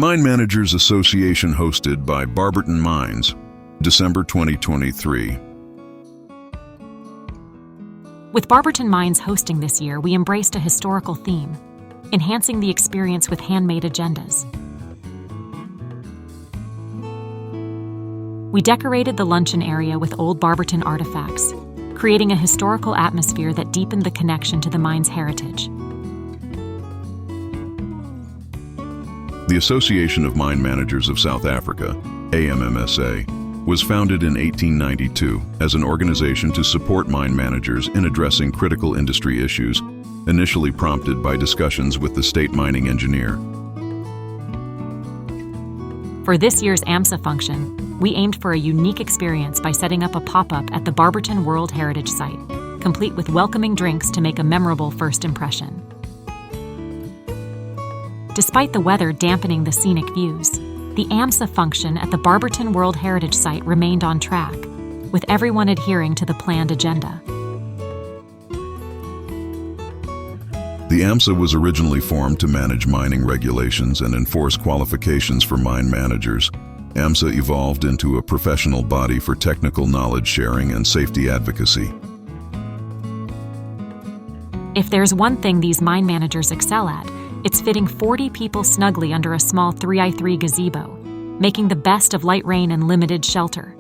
Mine Managers Association hosted by Barberton Mines, December 2023. With Barberton Mines hosting this year, we embraced a historical theme, enhancing the experience with handmade agendas. We decorated the luncheon area with old Barberton artifacts, creating a historical atmosphere that deepened the connection to the mine's heritage. The Association of Mine Managers of South Africa, AMMSA, was founded in 1892 as an organization to support mine managers in addressing critical industry issues, initially prompted by discussions with the state mining engineer. For this year's AMMSA function, we aimed for a unique experience by setting up a pop-up at the Barberton World Heritage Site, complete with welcoming drinks to make a memorable first impression. Despite the weather dampening the scenic views, the AMMSA function at the Barberton World Heritage Site remained on track, with everyone adhering to the planned agenda. The AMMSA was originally formed to manage mining regulations and enforce qualifications for mine managers. AMMSA evolved into a professional body for technical knowledge sharing and safety advocacy. If there's one thing these mine managers excel at, it's fitting 40 people snugly under a small 3x3 gazebo, making the best of light rain and limited shelter.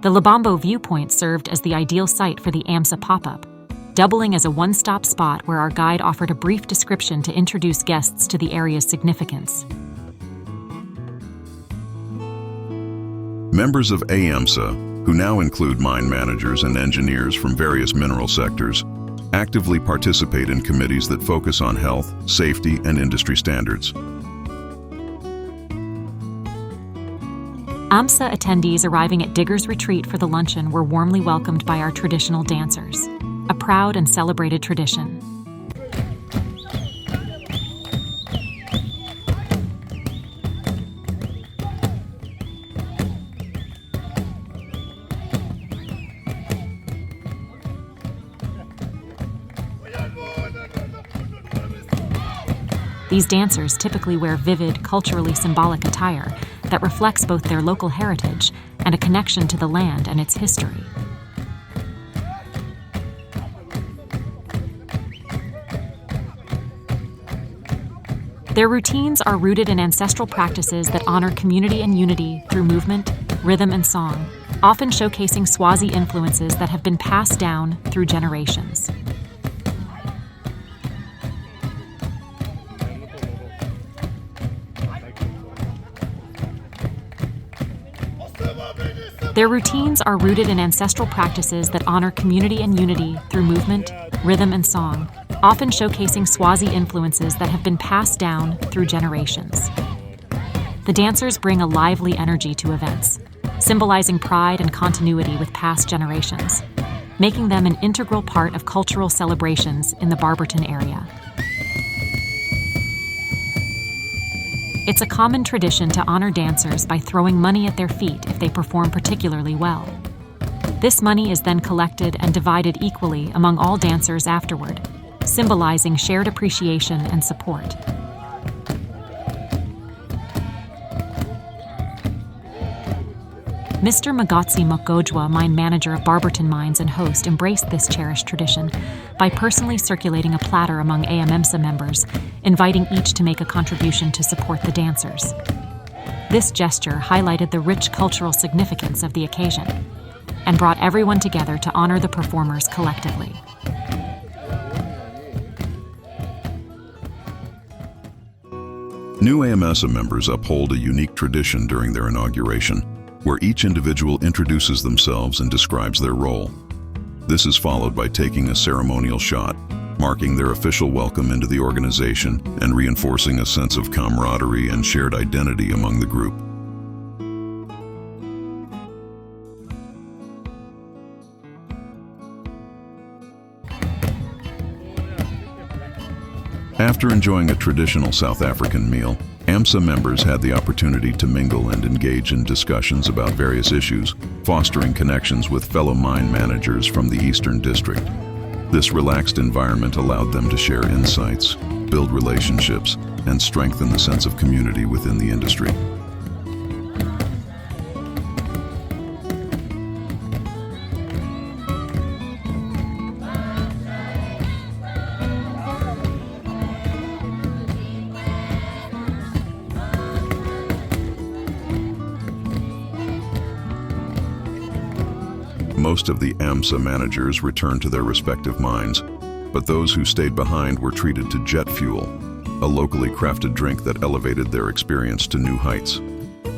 The Lebombo Viewpoint served as the ideal site for the AMMSA pop-up, doubling as a one-stop spot where our guide offered a brief description to introduce guests to the area's significance. Members of AMMSA, who now include mine managers and engineers from various mineral sectors, actively participate in committees that focus on health, safety, and industry standards. AMMSA attendees arriving at Diggers Retreat for the luncheon were warmly welcomed by our traditional dancers, a proud and celebrated tradition. These dancers typically wear vivid, culturally symbolic attire that reflects both their local heritage and a connection to the land and its history. Their routines are rooted in ancestral practices that honor community and unity through movement, rhythm, and song, often showcasing Swazi influences that have been passed down through generations. Their routines are rooted in ancestral practices that honor community and unity through movement, rhythm, and song, often showcasing Swazi influences that have been passed down through generations. The dancers bring a lively energy to events, symbolizing pride and continuity with past generations, making them an integral part of cultural celebrations in the Barberton area. It's a common tradition to honor dancers by throwing money at their feet if they perform particularly well. This money is then collected and divided equally among all dancers afterward, symbolizing shared appreciation and support. Mr. Magotsi Mokgojwa, mine manager of Barberton Mines and host, embraced this cherished tradition by personally circulating a platter among AMMSA members, inviting each to make a contribution to support the dancers. This gesture highlighted the rich cultural significance of the occasion and brought everyone together to honor the performers collectively. New AMMSA members uphold a unique tradition during their inauguration, where each individual introduces themselves and describes their role. This is followed by taking a ceremonial shot, marking their official welcome into the organization and reinforcing a sense of camaraderie and shared identity among the group. After enjoying a traditional South African meal, AMMSA members had the opportunity to mingle and engage in discussions about various issues, fostering connections with fellow mine managers from the Eastern District. This relaxed environment allowed them to share insights, build relationships, and strengthen the sense of community within the industry. Most of the AMMSA managers returned to their respective mines, but those who stayed behind were treated to jet fuel, a locally crafted drink that elevated their experience to new heights.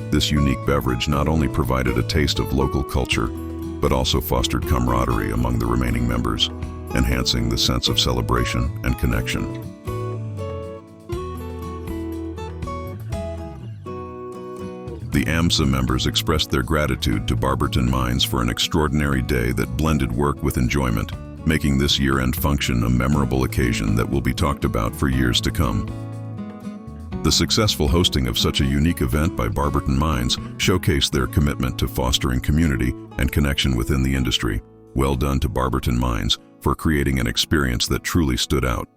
This unique beverage not only provided a taste of local culture, but also fostered camaraderie among the remaining members, enhancing the sense of celebration and connection. The AMMSA members expressed their gratitude to Barberton Mines for an extraordinary day that blended work with enjoyment, making this year-end function a memorable occasion that will be talked about for years to come. The successful hosting of such a unique event by Barberton Mines showcased their commitment to fostering community and connection within the industry. Well done to Barberton Mines for creating an experience that truly stood out.